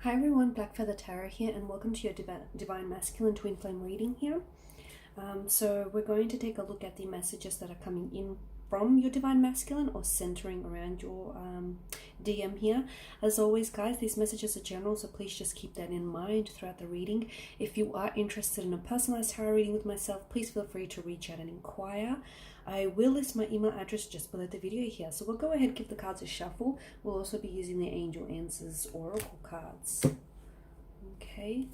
Hi everyone, Black Feather Tarot here, and welcome to your Divine Masculine Twin Flame reading here. So we're going to take a look at the messages that are coming in from your Divine Masculine or centering around your DM here. As always, guys, these messages are general, so please just keep that in mind throughout the reading. If you are interested in a personalized tarot reading with myself, please feel free to reach out and inquire. I will list my email address just below the video here. So we'll go ahead and give the cards a shuffle. We'll also be using the Angel Answers Oracle cards. Okay.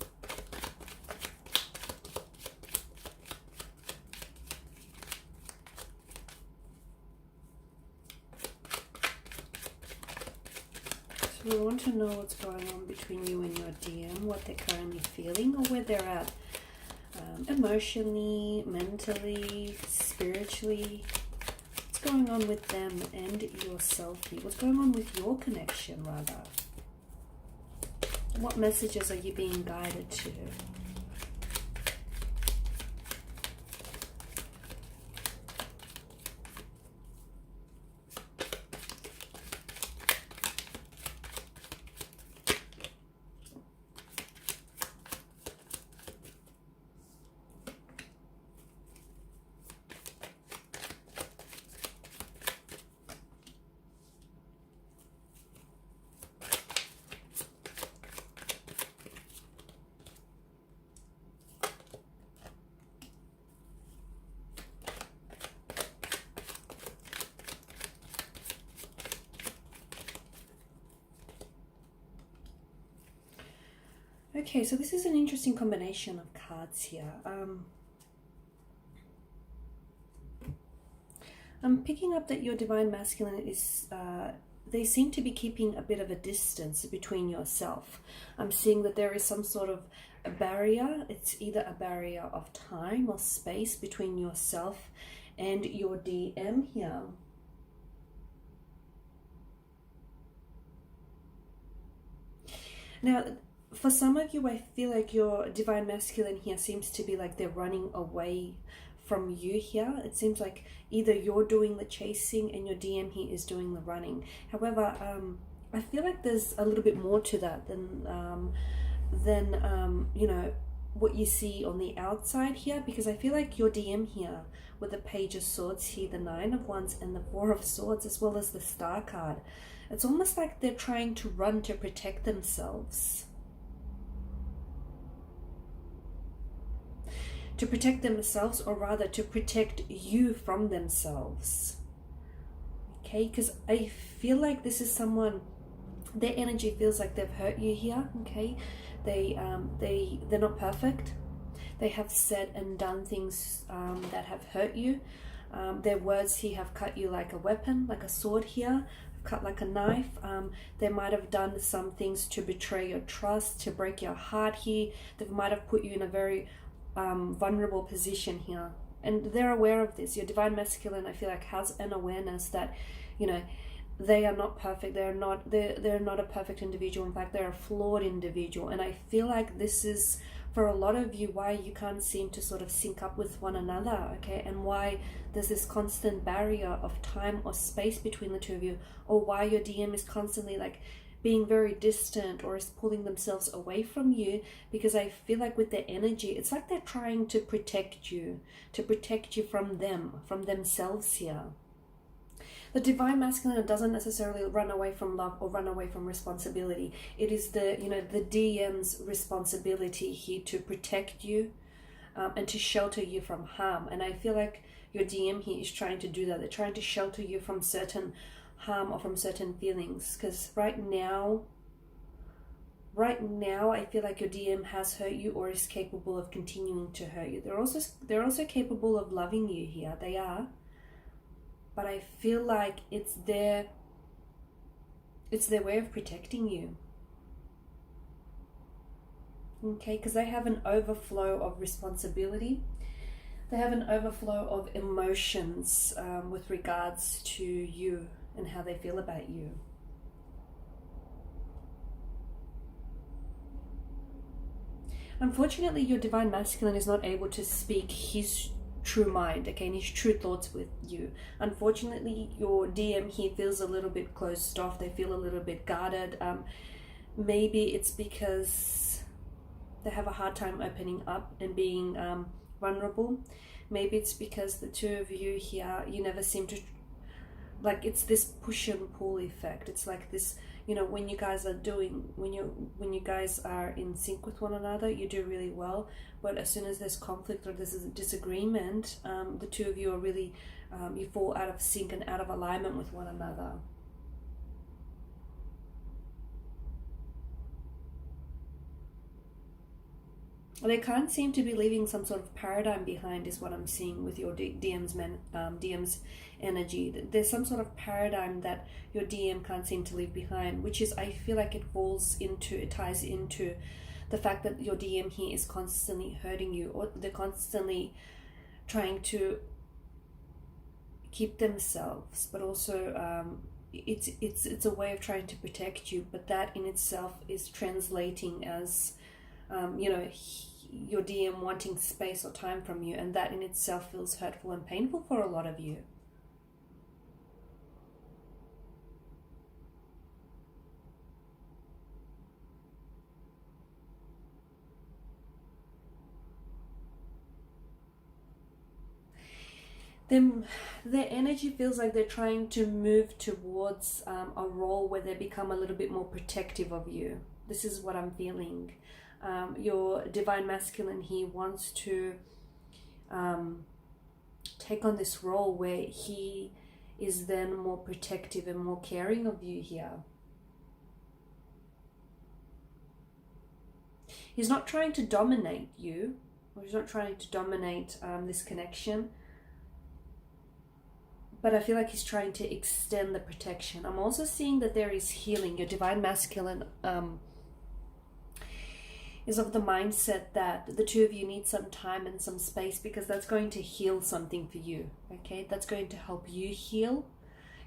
So we want to know what's going on between you and your DM, what they're currently feeling or where they're at. Emotionally, mentally, spiritually. What's going on with them and yourself? What's going on with your connection, rather? What messages are you being guided to? Okay, so this is an interesting combination of cards here. I'm picking up that your Divine Masculine is, they seem to be keeping a bit of a distance between yourself. I'm seeing that there is some sort of a barrier. It's either a barrier of time or space between yourself and your DM here. Now, for some of you, I feel like your Divine Masculine here seems to be like they're running away from you here. It seems like either you're doing the chasing and your DM here is doing the running. However, I feel like there's a little bit more to that than you know, what you see on the outside here, because I feel like your DM here with the Page of Swords here, the Nine of Wands and the Four of Swords, as well as the Star card, it's almost like they're trying to run to protect themselves. To protect themselves, or rather to protect you from themselves. Okay, because I feel like this is someone, their energy feels like they've hurt you here. Okay, they're not perfect. They have said and done things that have hurt you. Their words here have cut you like a weapon, like a sword here, cut like a knife. They might have done some things to betray your trust, to break your heart here. They might have put you in a very vulnerable position here, and they're aware of this. Your Divine Masculine, I feel like, has an awareness that, you know, they are not perfect. They're not a perfect individual. In fact, they're a flawed individual. And I feel like this is, for a lot of you, why you can't seem to sort of sync up with one another, okay? And why there's this constant barrier of time or space between the two of you, or why your DM is constantly like being very distant or is pulling themselves away from you, because I feel like with their energy, it's like they're trying to protect you from them, from themselves here. The Divine Masculine doesn't necessarily run away from love or run away from responsibility. It is the, you know, the DM's responsibility here to protect you and to shelter you from harm. And I feel like your DM here is trying to do that. They're trying to shelter you from certain harm or from certain feelings, because right now I feel like your DM has hurt you or is capable of continuing to hurt you. They're also capable of loving you here. They are, but I feel like it's their way of protecting you. Okay, because they have an overflow of responsibility. They have an overflow of emotions with regards to you and how they feel about you. Unfortunately, your Divine Masculine is not able to speak his true mind, okay, and his true thoughts with you. Unfortunately, your DM here feels a little bit closed off. They feel a little bit guarded. Maybe it's because they have a hard time opening up and being vulnerable. Maybe it's because the two of you here, you never seem to, like, it's this push and pull effect. It's like this, you know, when you guys are doing, when you guys are in sync with one another, you do really well. But as soon as there's conflict or there's a disagreement, the two of you are really, you fall out of sync and out of alignment with one another. They can't seem to be leaving some sort of paradigm behind, is what I'm seeing with your DM's energy. There's some sort of paradigm that your DM can't seem to leave behind, which is, I feel like it ties into the fact that your DM here is constantly hurting you, or they're constantly trying to keep themselves, but also it's a way of trying to protect you, but that in itself is translating as you know, your DM wanting space or time from you, and that in itself feels hurtful and painful for a lot of you. Their energy feels like they're trying to move towards a role where they become a little bit more protective of you. This is what I'm feeling. Your divine masculine here wants to take on this role where he is then more protective and more caring of you here. He's not trying to dominate you, or he's not trying to dominate this connection, but I feel like he's trying to extend the protection. I'm also seeing that there is healing. Your divine masculine is of the mindset that the two of you need some time and some space, because that's going to heal something for you, okay? That's going to help you heal,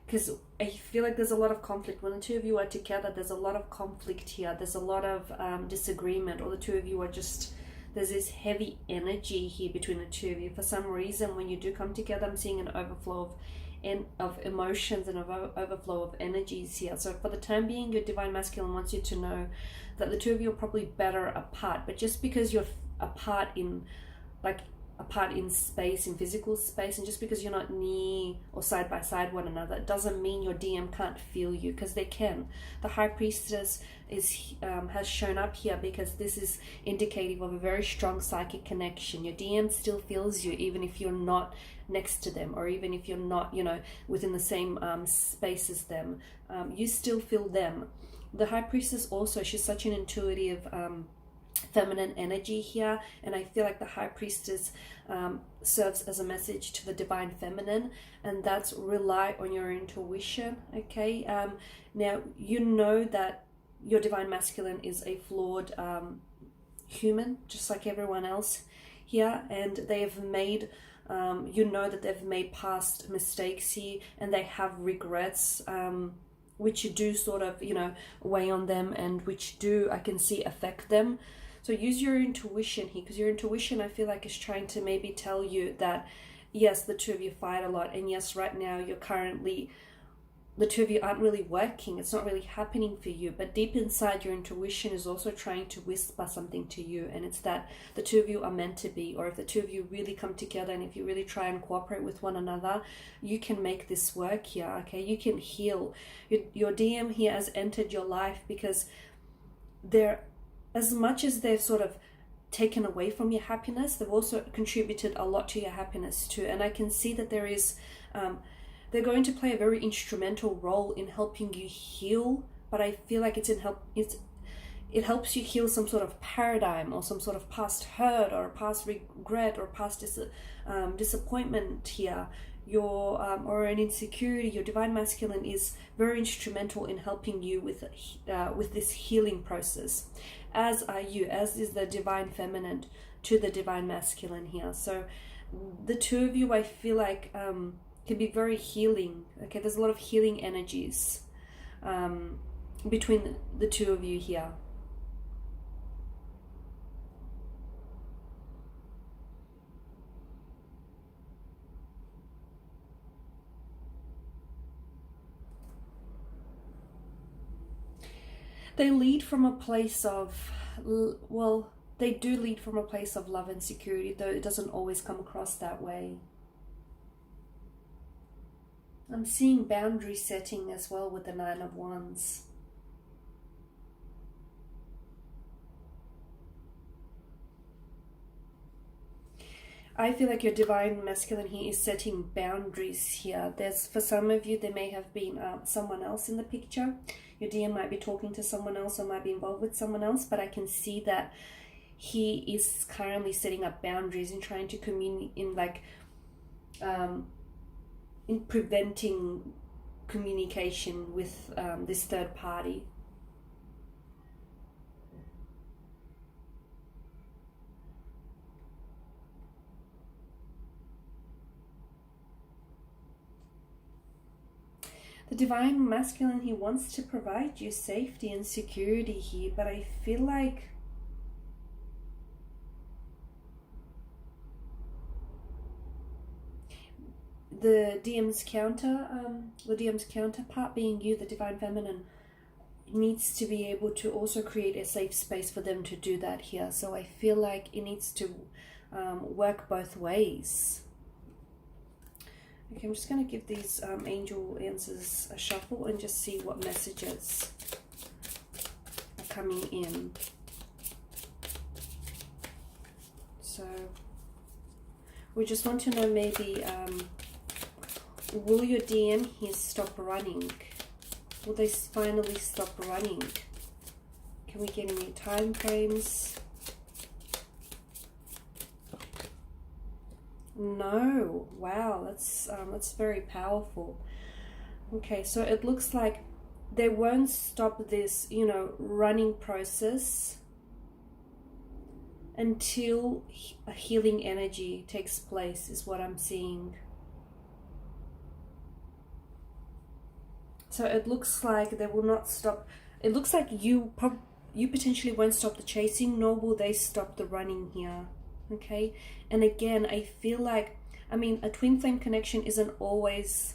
because I feel like there's a lot of conflict. When the two of you are together, there's a lot of conflict here. There's a lot of disagreement, or the two of you are just, there's this heavy energy here between the two of you. For some reason, when you do come together, I'm seeing an overflow of emotions and of overflow of energies here. So for the time being, your divine masculine wants you to know that the two of you are probably better apart, but just because you're apart in space, in physical space, and just because you're not near or side by side one another, it doesn't mean your DM can't feel you, because they can. The High Priestess has shown up here because this is indicative of a very strong psychic connection. Your DM still feels you, even if you're not next to them, or even if you're not, you know, within the same space as them. You still feel them. The High Priestess also, she's such an intuitive feminine energy here, and I feel like the High Priestess serves as a message to the divine feminine, and that's rely on your intuition, okay? Now, you know that your divine masculine is a flawed human, just like everyone else here, and they have made you know that they've made past mistakes here, and they have regrets, which do sort of, you know, weigh on them, and which do, I can see, affect them. So use your intuition here, because your intuition, I feel like, is trying to maybe tell you that, yes, the two of you fight a lot, and yes, right now you're currently, the two of you aren't really working, it's not really happening for you, but deep inside, your intuition is also trying to whisper something to you, and it's that the two of you are meant to be, or if the two of you really come together, and if you really try and cooperate with one another, you can make this work here, okay? You can heal. Your DM here has entered your life because they're, as much as they've sort of taken away from your happiness, they've also contributed a lot to your happiness too, and I can see that there is they're going to play a very instrumental role in helping you heal, but I feel like it helps you heal some sort of paradigm, or some sort of past hurt, or past regret, or past disappointment here, or an insecurity. Your divine masculine is very instrumental in helping you with this healing process, as are you, as is the divine feminine to the divine masculine here. So the two of you, I feel like, can be very healing. Okay, there's a lot of healing energies between the two of you here. They lead from a place of, well, they do lead from a place of love and security, though it doesn't always come across that way. I'm seeing boundary setting as well with the Nine of Wands. I feel like your divine masculine here is setting boundaries here. For some of you, there may have been someone else in the picture. Your DM might be talking to someone else or might be involved with someone else, but I can see that he is currently setting up boundaries and trying to communicate in preventing communication with this third party. The divine masculine, he wants to provide you safety and security here, but I feel like the DM's counterpart being you, the divine feminine, needs to be able to also create a safe space for them to do that here. So I feel like it needs to work both ways. Okay, I'm just going to give these angel answers a shuffle and just see what messages are coming in. So we just want to know, maybe will your DM here stop running? Will they finally stop running? Can we get any time frames? No. Wow, that's very powerful. Okay, so it looks like they won't stop this, running process until a healing energy takes place, is what I'm seeing. So it looks like they will not stop. It looks like you potentially won't stop the chasing, nor will they stop the running here. Okay, and again, I feel like, a twin flame connection isn't always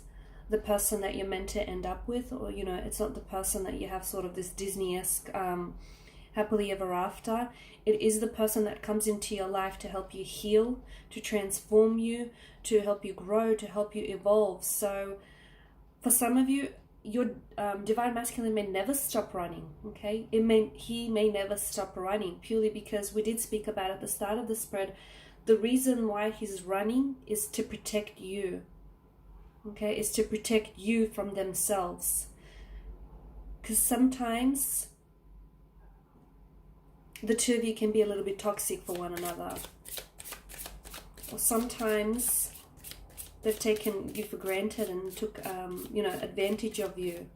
the person that you're meant to end up with, or it's not the person that you have sort of this Disney-esque happily ever after. It is the person that comes into your life to help you heal, to transform you, to help you grow, to help you evolve. So for some of you, your divine masculine may never stop running. Okay, he may never stop running, purely because we did speak about at the start of the spread, the reason why he's running is to protect you. Okay, is to protect you from themselves, because sometimes the two of you can be a little bit toxic for one another, or sometimes they've taken you for granted and took, advantage of you.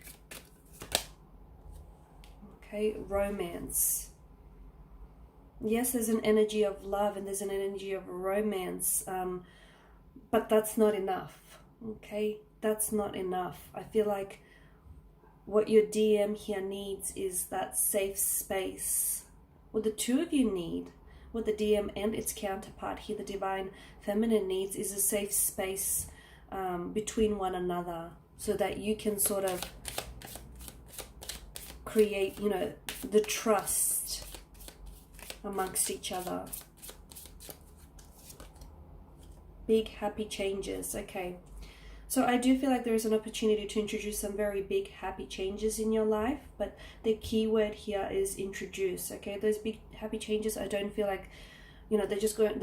Okay, romance. Yes, there's an energy of love and there's an energy of romance, but that's not enough. Okay, that's not enough. I feel like what your DM here needs is that safe space. What the two of you need, what the DM and its counterpart here, the divine feminine, needs is a safe space between one another, so that you can sort of create, the trust amongst each other. Big happy changes. Okay, so I do feel like there is an opportunity to introduce some very big happy changes in your life, but the key word here is introduce. Okay, those big happy changes, I don't feel like they're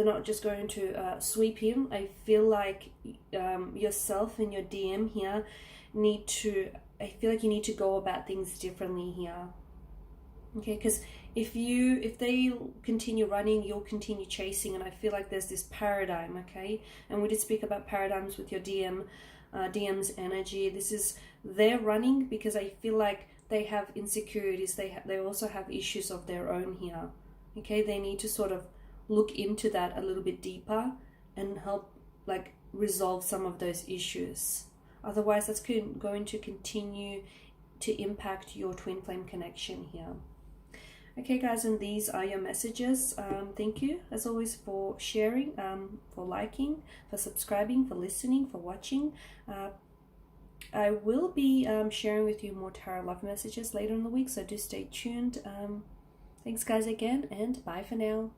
not just going to sweep in. I feel like yourself and your DM here I feel like you need to go about things differently here. Okay, because if they continue running, you'll continue chasing, and I feel like there's this paradigm. Okay, and we did speak about paradigms with your DM's energy. They're running because I feel like they have insecurities. They also have issues of their own here. Okay, they need to sort of look into that a little bit deeper and help resolve some of those issues. Otherwise, that's going to continue to impact your twin flame connection here. Okay, guys, and these are your messages. Thank you, as always, for sharing, for liking, for subscribing, for listening, for watching. I will be sharing with you more tarot love messages later in the week, so do stay tuned. Thanks guys again, and bye for now.